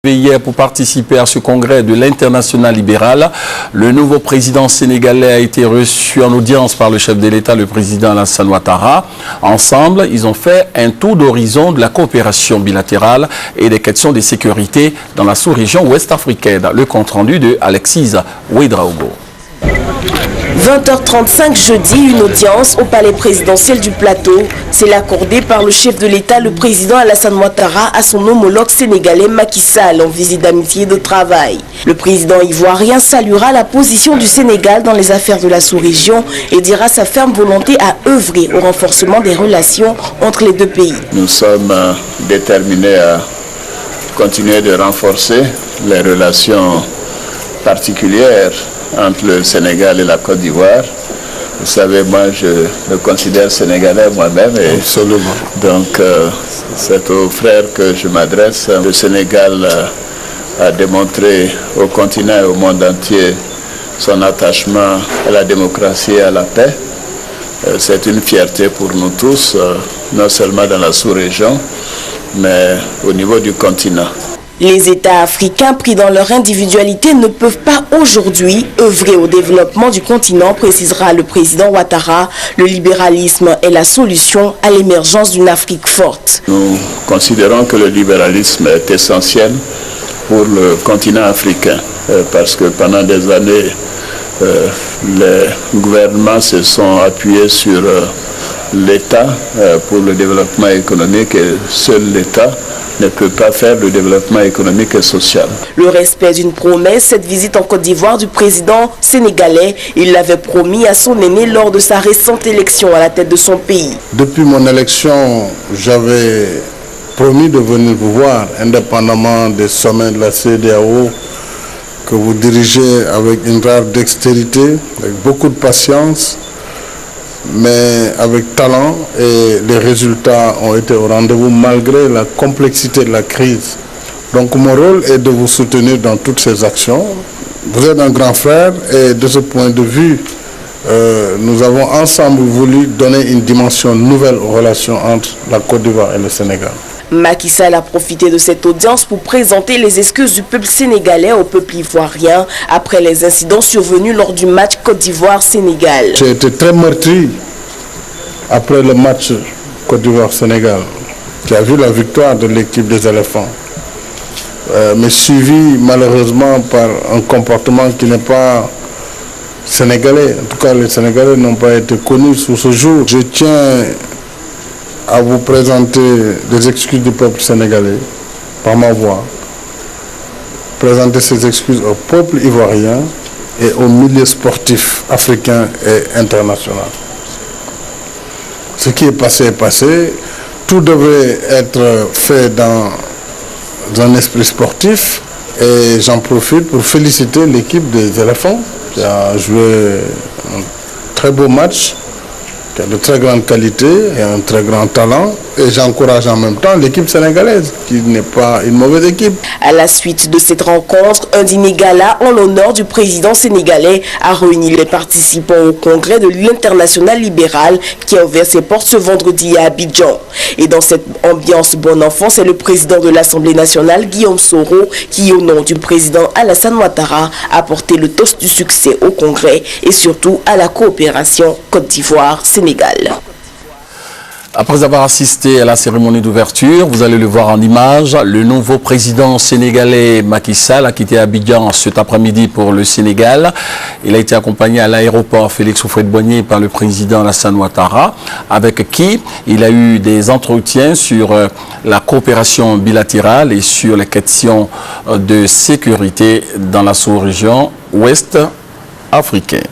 Hier pour participer à ce congrès de l'Internationale libérale. Le nouveau président sénégalais a été reçu en audience par le chef de l'État, le président Alassane Ouattara. Ensemble, ils ont fait un tour d'horizon de la coopération bilatérale et des questions de sécurité dans la sous-région ouest-africaine. Le compte-rendu de Alexis Ouedraogo. 20h35 jeudi, une audience au palais présidentiel du Plateau. C'est accordée par le chef de l'État, le président Alassane Ouattara, à son homologue sénégalais Macky Sall en visite d'amitié et de travail. Le président ivoirien saluera la position du Sénégal dans les affaires de la sous-région et dira sa ferme volonté à œuvrer au renforcement des relations entre les deux pays. Nous sommes déterminés à continuer de renforcer les relations particulières entre le Sénégal et la Côte d'Ivoire. Vous savez, moi, je me considère sénégalais moi-même. Absolument. Donc, c'est aux frères que je m'adresse. Le Sénégal a démontré au continent et au monde entier son attachement à la démocratie et à la paix. C'est une fierté pour nous tous, non seulement dans la sous-région, mais au niveau du continent. Les États africains pris dans leur individualité ne peuvent pas aujourd'hui œuvrer au développement du continent, précisera le président Ouattara. Le libéralisme est la solution à l'émergence d'une Afrique forte. Nous considérons que le libéralisme est essentiel pour le continent africain parce que pendant des années, les gouvernements se sont appuyés sur l'État pour le développement économique et seul l'État ne peut pas faire le développement économique et social. Le respect d'une promesse, cette visite en Côte d'Ivoire du président sénégalais, il l'avait promis à son aîné lors de sa récente élection à la tête de son pays. Depuis mon élection, j'avais promis de venir vous voir, indépendamment des sommets de la CEDEAO, que vous dirigez avec une rare dextérité, avec beaucoup de patience, mais avec talent, et les résultats ont été au rendez-vous malgré la complexité de la crise. Donc mon rôle est de vous soutenir dans toutes ces actions. Vous êtes un grand frère et de ce point de vue, nous avons ensemble voulu donner une dimension nouvelle aux relations entre la Côte d'Ivoire et le Sénégal. Macky Sall a profité de cette audience pour présenter les excuses du peuple sénégalais au peuple ivoirien après les incidents survenus lors du match Côte d'Ivoire-Sénégal. J'ai été très meurtri après le match Côte d'Ivoire-Sénégal, qui a vu la victoire de l'équipe des éléphants, mais suivi malheureusement par un comportement qui n'est pas sénégalais. En tout cas, les Sénégalais n'ont pas été connus sous ce jour. Je tiens à vous présenter des excuses du peuple sénégalais par ma voix, présenter ces excuses au peuple ivoirien et au milieu sportif africain et international. Ce qui est passé est passé. Tout devrait être fait dans un esprit sportif et j'en profite pour féliciter l'équipe des éléphants qui a joué un très beau match, qui a de très grandes qualités et un très grand talent. Et j'encourage en même temps l'équipe sénégalaise, qui n'est pas une mauvaise équipe. À la suite de cette rencontre, un dîner gala en l'honneur du président sénégalais a réuni les participants au congrès de l'Internationale libérale qui a ouvert ses portes ce vendredi à Abidjan. Et dans cette ambiance bon enfant, c'est le président de l'Assemblée nationale, Guillaume Soro, qui au nom du président Alassane Ouattara a porté le toast du succès au congrès et surtout à la coopération Côte d'Ivoire-Sénégal. Après avoir assisté à la cérémonie d'ouverture, vous allez le voir en image, le nouveau président sénégalais Macky Sall a quitté Abidjan cet après-midi pour le Sénégal. Il a été accompagné à l'aéroport Félix Houphouët-Boigny par le président Alassane Ouattara, avec qui il a eu des entretiens sur la coopération bilatérale et sur les questions de sécurité dans la sous-région ouest africaine.